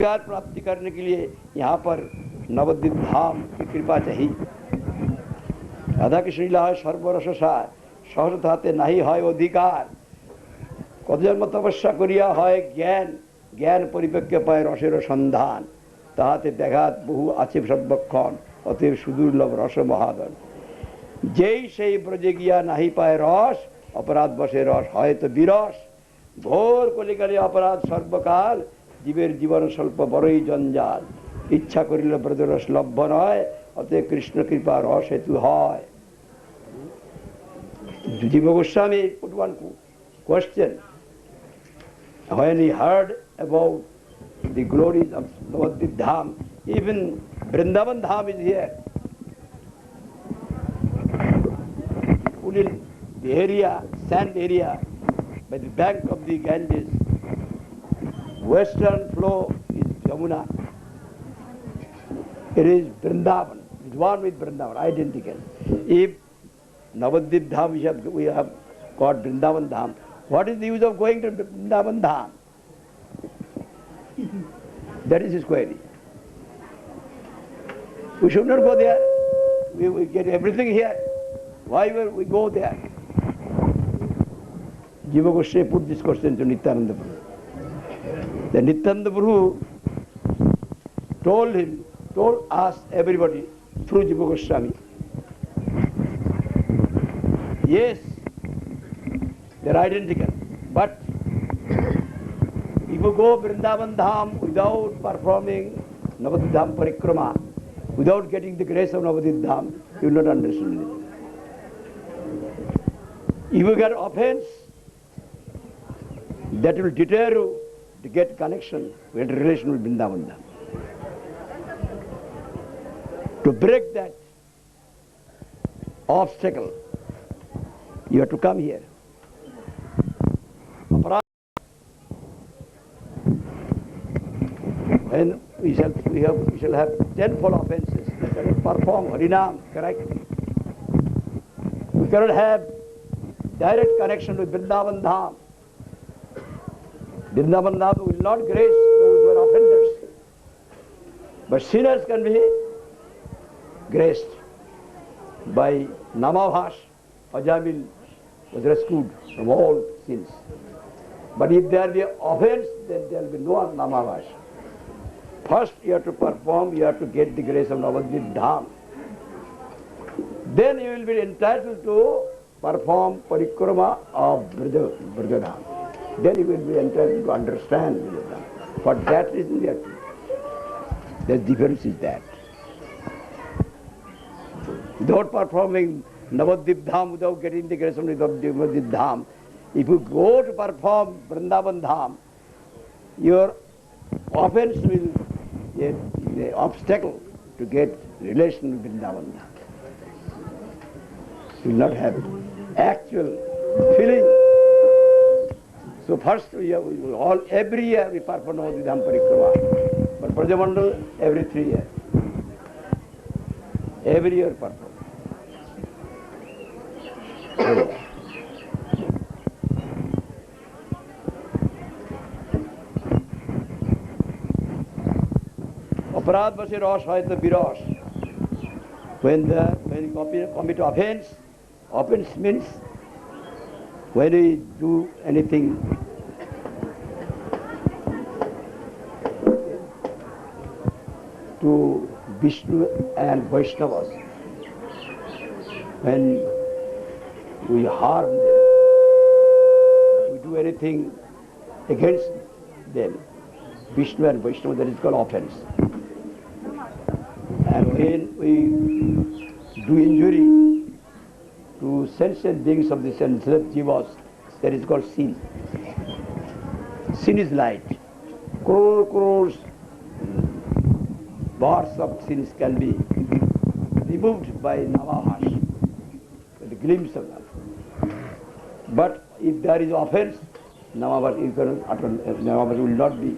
प्यार प्राप्ति करने के लिए यहाँ पर नवद्वीप धाम की कृपा चाहिए। राधा कृष्ण लीला सर्वरसार सहज थाते नहीं है अधिकार कत जन्म तपस्या करिया है ज्ञान ज्ञान परिपक्व पाए रसेर सन्धान ताहाते व्याघात बहु आछे सर्वक्षण अतएव सुदुर्लभ रस महादन जेई से ब्रजे गिया नहीं पाए रस अपराध बसे रस है तो विरस घोर कलिकाले अपराध सर्वकाल जीवेर जीवन स्वल्प बड़ई जंजाल इच्छा करिले ब्रजरस लभ्य नय अतएव कृष्ण कृपा रस हेतु है। Jiva Goswami put one question when he heard about the glories of Navadvip Dham. Even Vrindavan Dham is here. Put the area, sand area by the bank of the Ganges. Western flow is Yamuna. It is Vrindavan. It is one with Vrindavan, identical. If Navadvip Dham we have got Vrindavan Dham. What is the use of going to Vrindavan Dham? That is his query. We should not go there. We get everything here. Why will we go there? Jiva Goswami put this question to Nityananda Prabhu. The Nityananda Prabhu told us, everybody, through Jiva Goswami, yes, they are identical. But if you go Vrindavan Dham without performing Navadvip Dham Parikrama, without getting the grace of Navadvip Dham, you will not understand it. If you get offense, that will deter you to get connection with relation with Vrindavan Dham. To break that obstacle, you have to come here. When we shall have tenfold offences. We cannot perform Harinam correctly. We cannot have direct connection with Vrindavan Dham. Vrindavan Dham will not grace those who are offenders. But sinners can be graced by Namabhash. Ajamil was rescued from all sins. But if there be offense, then there will be no Namabhash. First you have to perform, you have to get the grace of Navadvip Dham. Then you will be entitled to perform Parikrama of Braja Dham. Then you will be entitled to understand Braja Dham. For that reason we have to. The difference is that. Without performing Navadvip Dham, without getting the grace of Navadvip Dham, if you go to perform Vrindavan Dham, your offense will be an obstacle to get relation with Vrindavan Dham. You will not have actual feeling. So first every year we perform Navadvip Dham Parikrama. But Brajamandal every 3 years. Every year perform. Aparad base ras hai to viras. When you commit offense, offense means when you do anything to Vishnu and Vaishnavas, when we harm them, we do anything against them, Vishnu and Vaishnava, that is called offense. And when we do injury to sentient beings of the sentient jivas, that is called sin. Sin is light. Crores bars of sins can be removed by Namabhash, with a glimpse of that. But if there is offense, Namabhash will not be,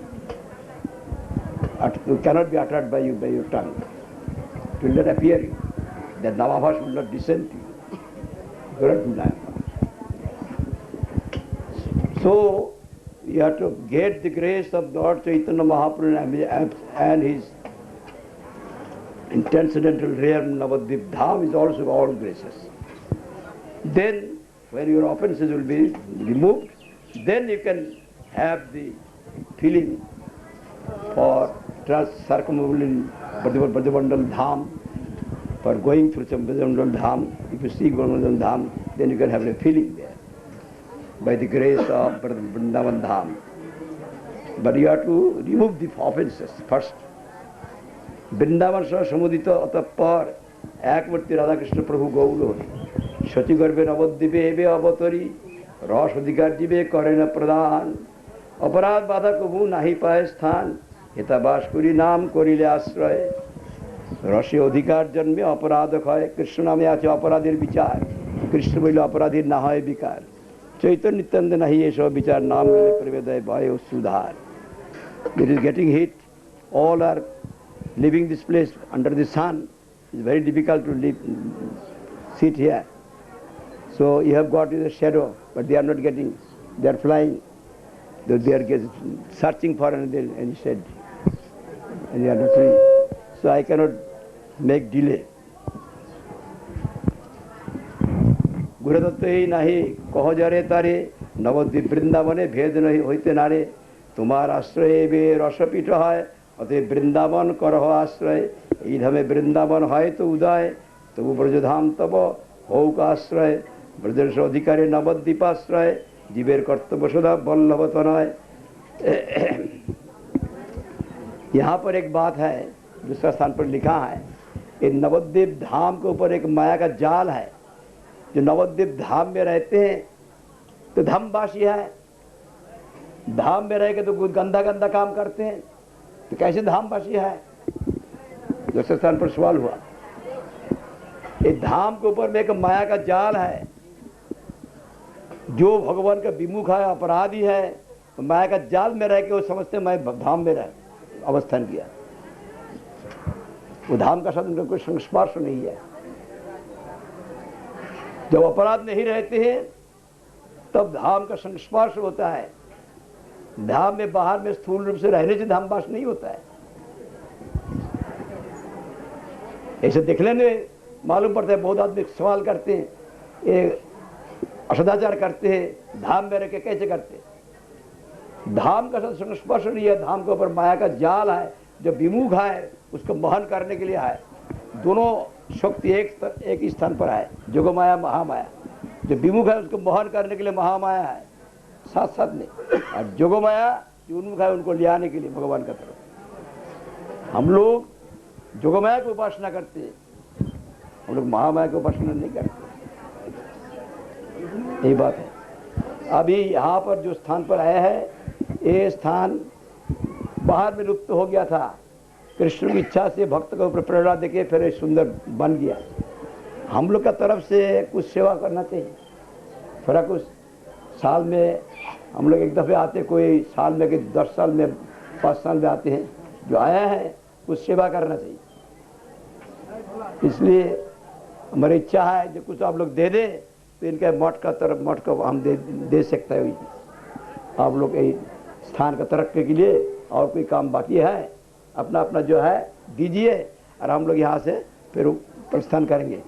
cannot be uttered by you by your tongue. It will not appear you. That Namabhash will not descend to you. You cannot do that. So you have to get the grace of Lord Chaitanya Mahaprabhu and his transcendental realm Navadvip Dham is also all graces. Then when your offenses will be removed, then you can have the feeling for circumambulating Brajamandal Dham, for going through some Brajamandal Dham. If you see Brajamandal Dham, then you can have a feeling there by the grace of Vrindavan Dham. But you have to remove the offenses first. Vrindavan sah samudita atapar ekvarti Radha Krishna Prabhu Gauro Shati Garbe Navadvipe ebe avatari Ras Adhikar jibe karena pradhan Aparad Badha Kabhu nahi paye sthan Hitabas kuri naam korile ashray Rasi Adhikar janme aparad khaye Krishna name ache aparadir vichar Krishna boile aparadir na hoy vikar Chaitanya Nityananda nahi esho vichar naam gale praveday bhayo sudhar. It is getting hit. All are living this place under the sun. It's very difficult to live, sit here. So you have got the shadow, but they are not getting, they are flying. They are searching for any shade. And they are not free. So I cannot make delay. Gurudatt नहीं कहो जरे तारे नवद्वीप वृंदावने भेद नहीं होते नारे तुम्हार आश्रय वे रसपीठ है अतः वृंदावन करह आश्रय ईधमे वृंदावन है तो उदय तबु ब्रजधाम तब हौक आश्रय ब्रजर्ष अधिकारी नवद्वीपाश्रय जीवेर कर्तव्य सदा वल्लभ तनय। यहाँ पर एक बात है, दूसरा स्थान पर लिखा है, ये नवद्वीप धाम के ऊपर एक माया का जाल है। जो नवद्वीप धाम में रहते हैं तो धामवासी है, धाम में रह के तो गंदा गंदा काम करते हैं तो कैसे धामवासी है? दूसरे स्थान पर सवाल हुआ। ये धाम के ऊपर में एक माया का जाल है। जो भगवान का विमुख है, अपराधी है, तो माया का जाल में रह के वो समझते मैं धाम में रह अवस्थान किया। वो धाम का साथ उनका कोई संस्पर्श नहीं है। जब अपराध नहीं रहते हैं तब धाम का संस्पर्श होता है। धाम में बाहर में स्थूल रूप से रहने से धामवास नहीं होता है। ऐसे देखने में मालूम पड़ता है। बहुत आदमी सवाल करते हैं, ये असदाचार करते हैं, धाम में रह के कैसे करते हैं? धाम का संस्पर्श नहीं है। धाम के ऊपर माया का जाल है। जो विमुख है उसको वहन करने के लिए है। दोनों शक्ति एक स्थान पर है, जोगमाया महामाया। जो विमुख है उसको वहन करने के लिए महामाया है साथ साथ में, और जोगमाया जो उन्मुख है उनको ले आने के लिए भगवान का तरफ। हम लोग जोगमाया की उपासना करते हैं, हम लोग महामाया की उपासना नहीं करते। यही बात है। अभी यहाँ पर जो स्थान पर आया है, ये स्थान बाहर में लुप्त हो गया था। कृष्ण की इच्छा से भक्त को प्रेरणा देके फिर सुंदर बन गया। हम लोग का तरफ से कुछ सेवा करना चाहिए। थोड़ा कुछ साल में हम लोग एक दफ़े आते, कोई साल में कि 10 साल में 5 साल में आते हैं। जो आया है कुछ सेवा करना चाहिए। इसलिए हमारी इच्छा है जो कुछ आप लोग दे दें तो इनके मठ का तरफ मठ को हम दे सकते हैं। आप लोग स्थान का तरक्की के लिए और कोई काम बाकी है अपना अपना जो है दीजिए, और हम लोग यहाँ से फिर प्रस्थान करेंगे।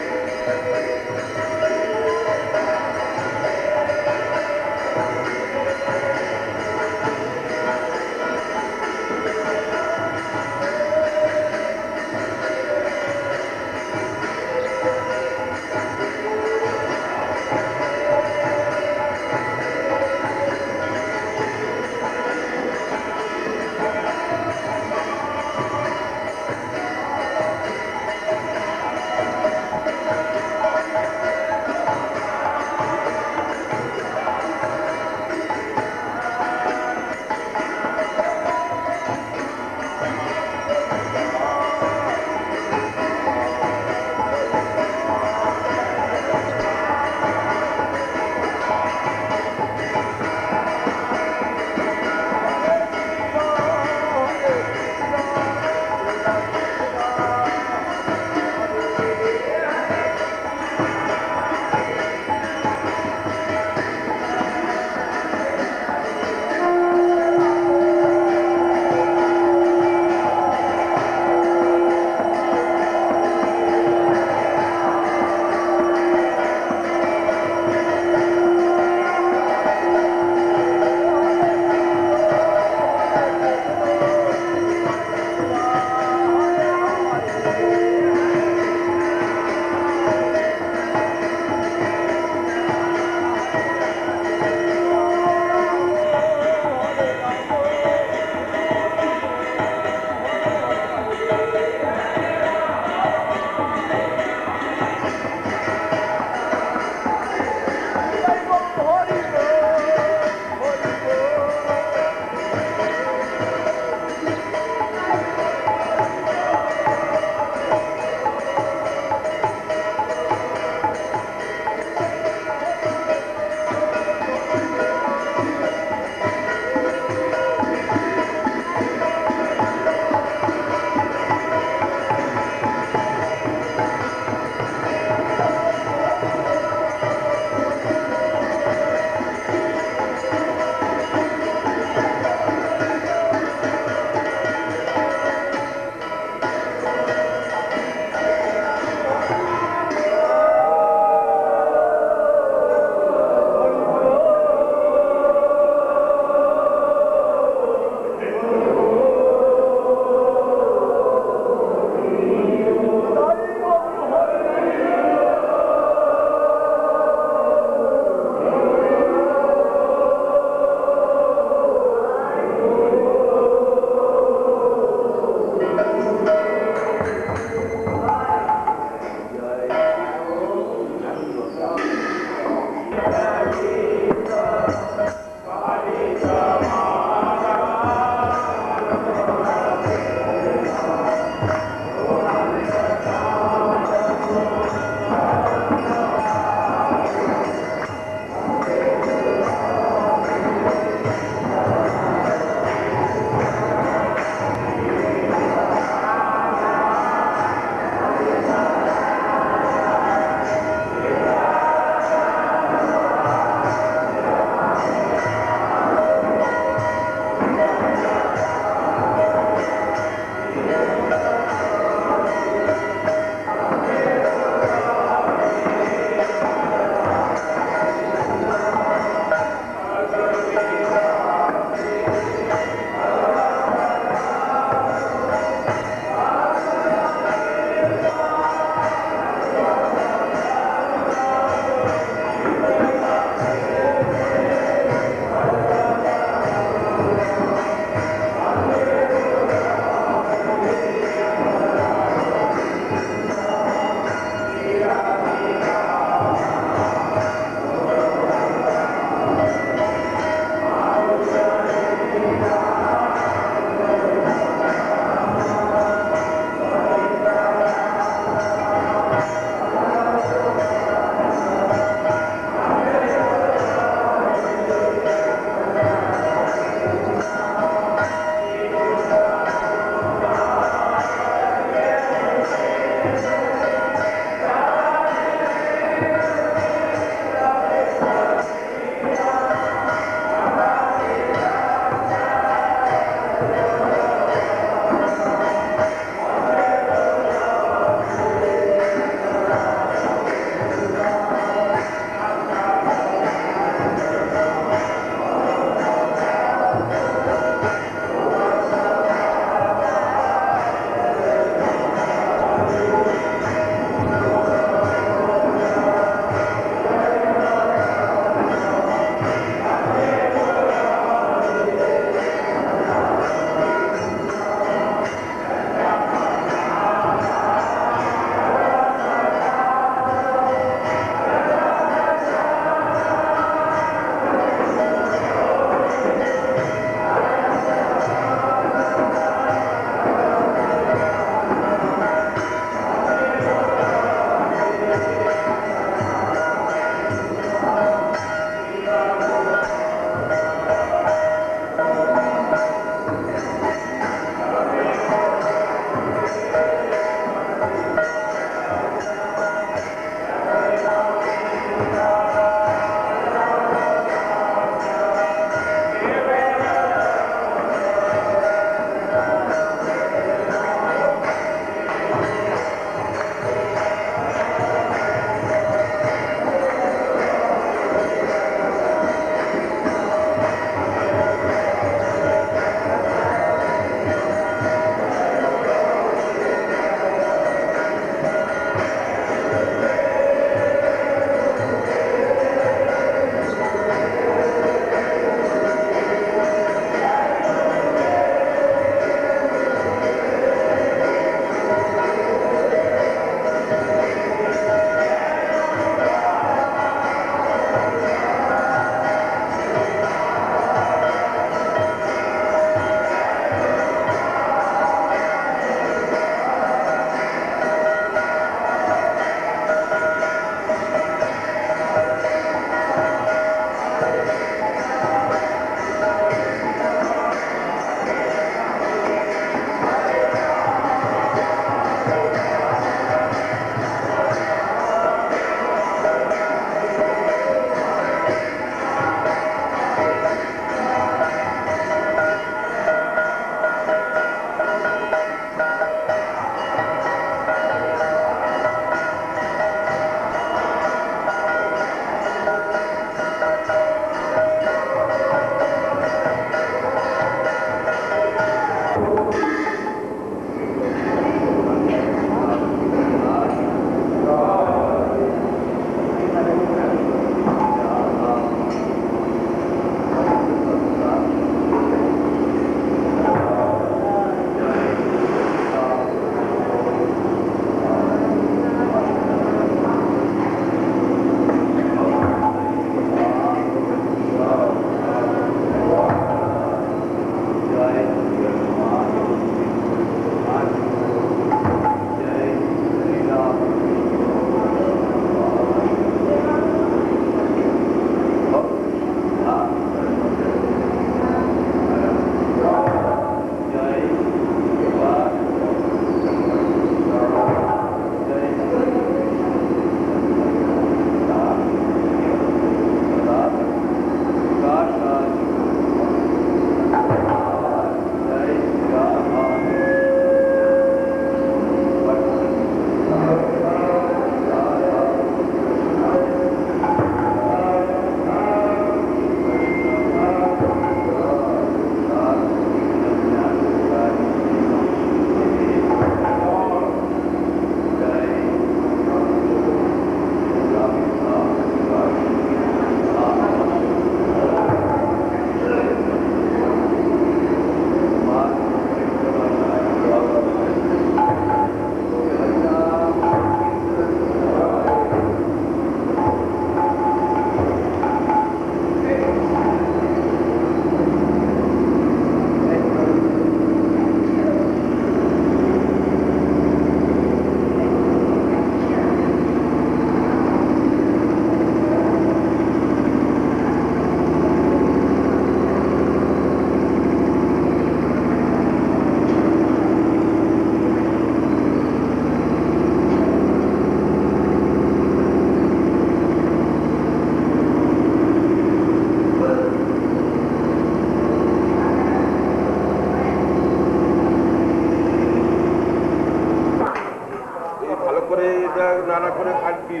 নাড়া করে খাটবি,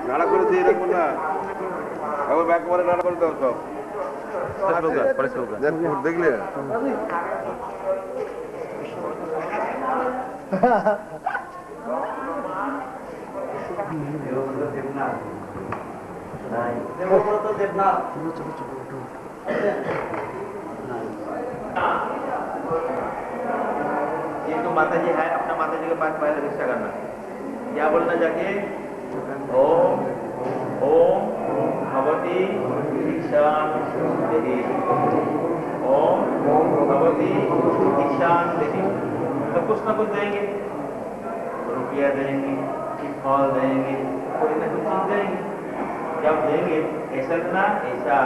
নাড়া করে দিয়ে রাখবো না, আবার ব্যাক করে নাড়া করে দাও সব দেখলে ये तो माता जी है, अपना माता जी के पास पहले दीक्षा करना। क्या बोलना जाके? ओम ओम भगवती दीक्षां देहि, ओम भगवती दीक्षां देहि। तो कुछ ना कुछ देंगे, रुपया देंगे, फल देंगे, कोई ना कुछ चीज देंगे। जब देंगे ऐसा लेना, ऐसा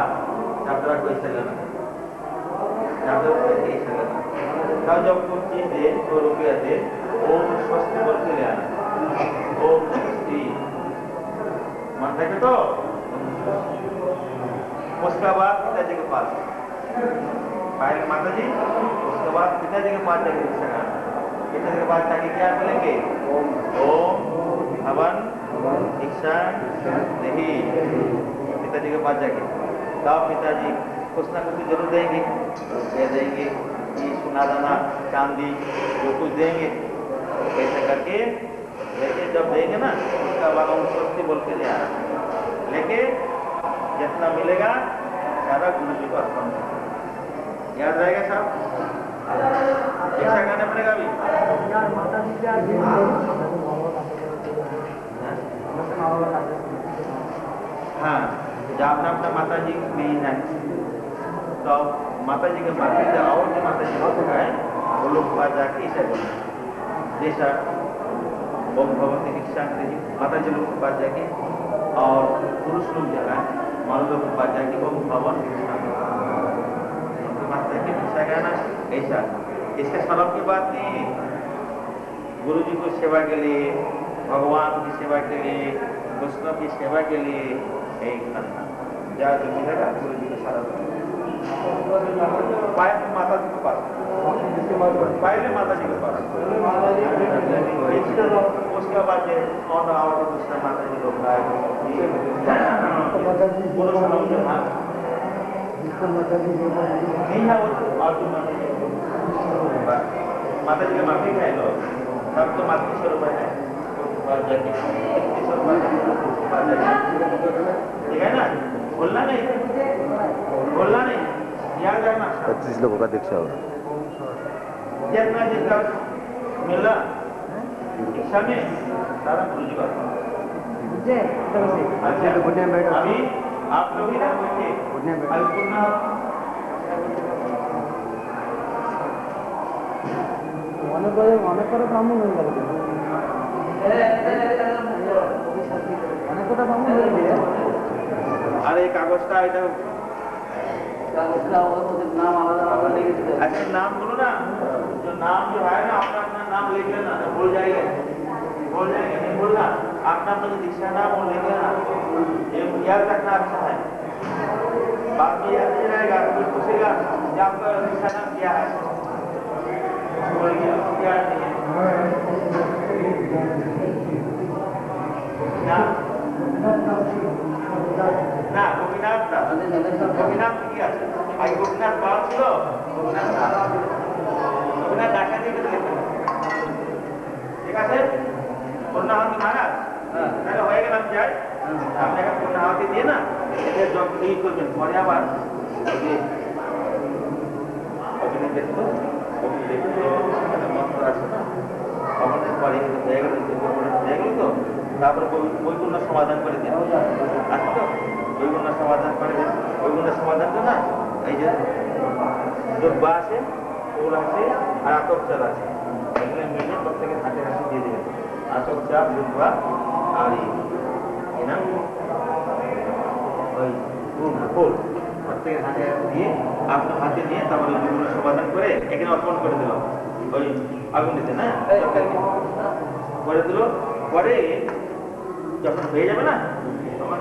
चादरा को ऐसा लेना, चादर को ऐसा लेना। तब जब कुछ चीज दे तो रुपया दे, ओम स्वस्ति बोल के ले आना, ओम स्वस्ति मन रखे तो। उसके बाद पिताजी के पास, पहले माता जी, उसके बाद पिताजी के पास जाके दीक्षा करना। पिताजी के पास जाके क्या बोलेंगे? ओम हवन दीक्षा देहि। पिताजी के पास जाके तब पिताजी कुछ ना कुछ जरूर देंगे, रुपया देंगे, सोना दाना चांदी जो कुछ देंगे, ऐसे करके लेके जब देंगे ना, उसका बाद हम स्वस्ति बोल के ले आना। लेके जितना मिलेगा सारा गुरु जी को अर्पण करना। याद रहेगा साहब? ऐसा करना पड़ेगा अभी। हाँ, जब अपना अपना माता जी में है तो माता जी के बाकी जो और जो माता जी लोग हैं वो लोग पास जाके ऐसा बोलना, जैसा ओम भगवती दीक्षा देहि माता जी लोग के पास जाके, और पुरुष लोग जो है मान लोग के पास जाके ओम भगवत दीक्षा उनके पास जाके दीक्षा करना। ऐसा इसके सलाम की बात नहीं, गुरु जी की सेवा के लिए, भगवान की सेवा के लिए, वैष्णव की सेवा के लिए यही करना। जहाँ जो मिलेगा गुरु जी का सारा पहले माता जी के पास, पहले माता जी के पास, उसके बाद और दूसरा माता जी लोग आए, नहीं है वो और माता जी के माफी है लोग, सब तो माता स्वरूप है, ठीक है ना? बोलना नहीं, बोलना नहीं, याद रखना। 25 लोगों का दीक्षा होगा। जितना जितना मिला दीक्षा में सारा गुरु जी का। अभी आप लोग इधर बैठे, अभी पुनः অনেক করে ব্রাহ্মণ হয়ে গেল, অনেক কটা ব্রাহ্মণ হয়ে গেল। अरे कागजটা এটা नाम आलादा आलादा लेके चले। अच्छा नाम बोलो ना, जो नाम जो है ना अपना अपना नाम लिख लेना, तो भूल जाएंगे, भूल जाएंगे, नहीं भूलना। अपना अपना जो दीक्षा नाम वो लिख लेना, ये याद रखना अच्छा है। बाद में याद नहीं रहेगा, कोई पूछेगा कि आपका दीक्षा नाम क्या है, बोलेंगे याद नहीं है ना। না গোপীনাথ গোপীনাথ কি আছে? আগে গোপীনাথ পাওয়া ছিল, গোপীনাথ ডাকা দিয়ে ঠিক আছে। পূর্ণাহতি মহারাজ তাহলে হয়ে গেলাম, যাই আপনি এখন পূর্ণাহতি দিয়ে না এদের জব ই করবেন, পরে আবার মন্ত্র আছে না, আমাদের পরে হয়ে গেল তো, তারপরে বৈকুণ্ঠ সমাধান করে দিন। আছে তো বৈকুণ্ঠ সমাধান করে দিন। বৈকুণ্ঠ সমাধান তো না, এই যে দুর্বা আছে, ফুল আছে, আর আতপ চাল আছে, এগুলো মিলে প্রত্যেকের হাতে হাতে দিয়ে দেবেন। আতপ চাল, দুর্বা আর না ওই ফুল প্রত্যেকের হাতে হাতে দিয়ে আপনার হাতে নিয়ে তারপরে বৈকুণ্ঠ সমাধান করে এখানে অর্পণ করে দিল ওই আগুন দিতে না, করে দিল। পরে যখন হয়ে যাবে না তখন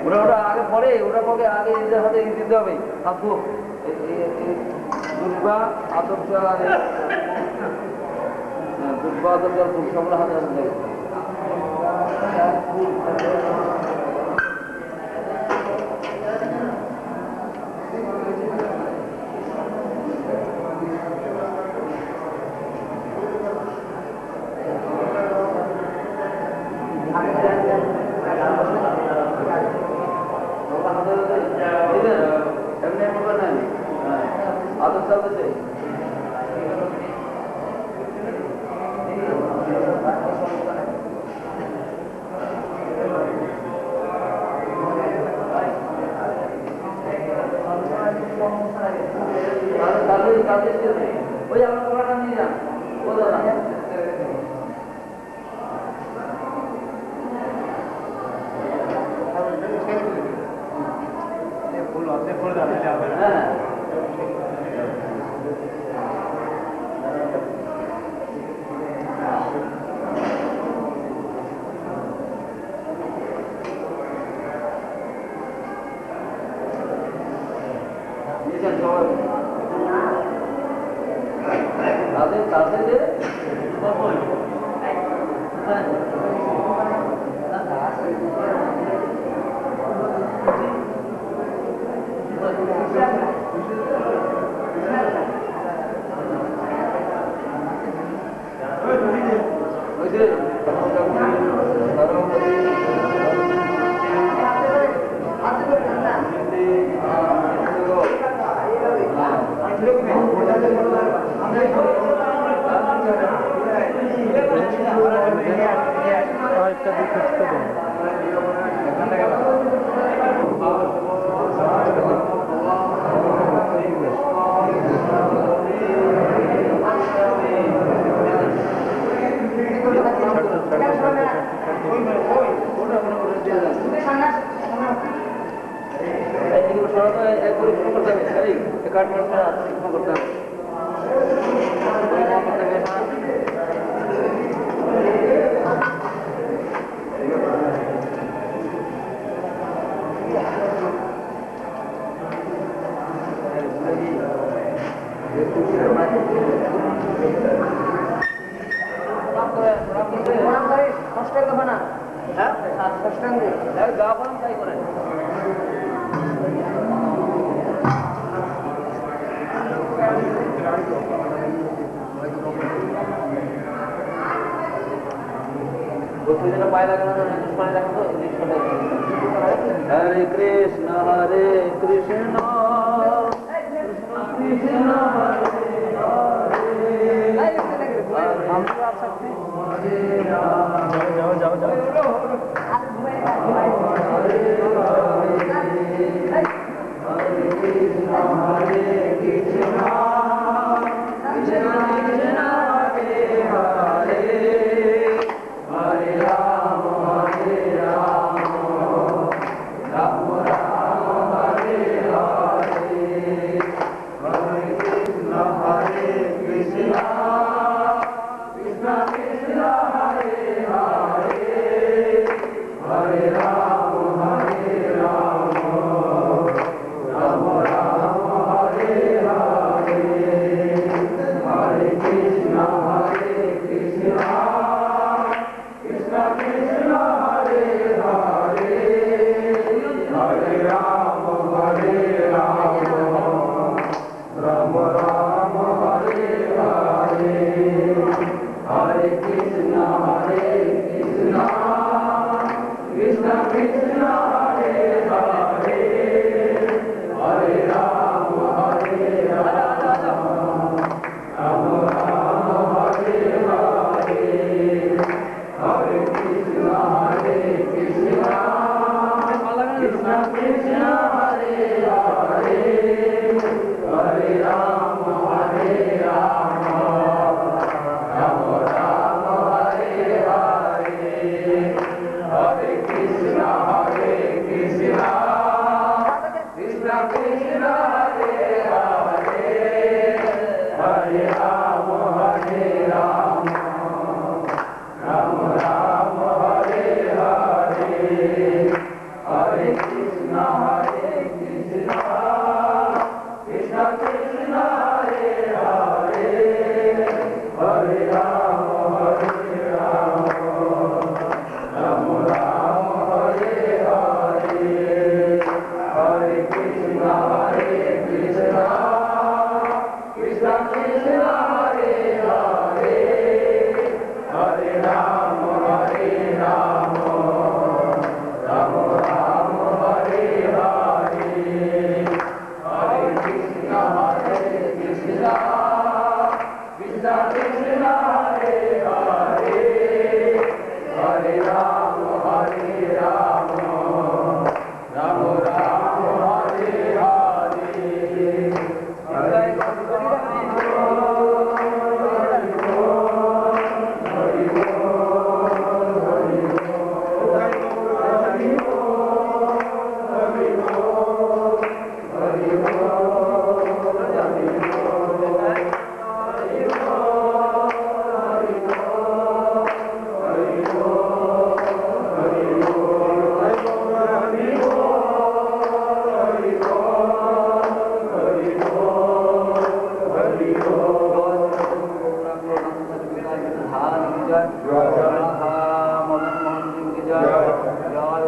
ওরা ওরা আগে পরে ওরা পরে আগে এদের হাতে দিতে হবে থাকবো দুর্গা আদর্শ দুর্গা আদর্শ সবগুলো হাতে হাতে দেবে ওই আমার কলাটা নিয়ে যান হ্যাঁ Hare Krishna, Hare Krishna, Krishna Hare Hare, हम तो आ सकते हैं। जाओ जाओ जाओ हरे कृष्णा हरे कृष्णा कृष्णा कृष्णा हरे हरे हरे राम राम राम हरे हरे हरे कृष्णा कृष्णा कृष्णा हरे हरे हरे राम राम राम हरे हरे हरे कृष्णा कृष्णा कृष्णा कृष्णा हरे हरे हरे राम राम राम हरे हरे हरे कृष्णा कृष्णा कृष्णा कृष्णा हरे हरे हरे राम राम राम हरे हरे हरे कृष्णा कृष्णा कृष्णा कृष्णा हरे हरे हरे राम राम राम हरे हरे हरे कृष्णा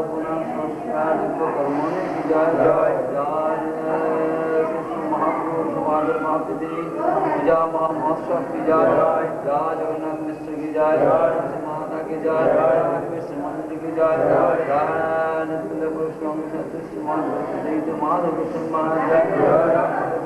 पुनः संस्कार कर्मों की जय जय महापुरुष माधव महापिति पूजा महोत्सव की जय जय जगन्नाथ मिश्र की जय माता की जय कृष्ण मंदिर की जय जय माधव कृष्ण महाराज जय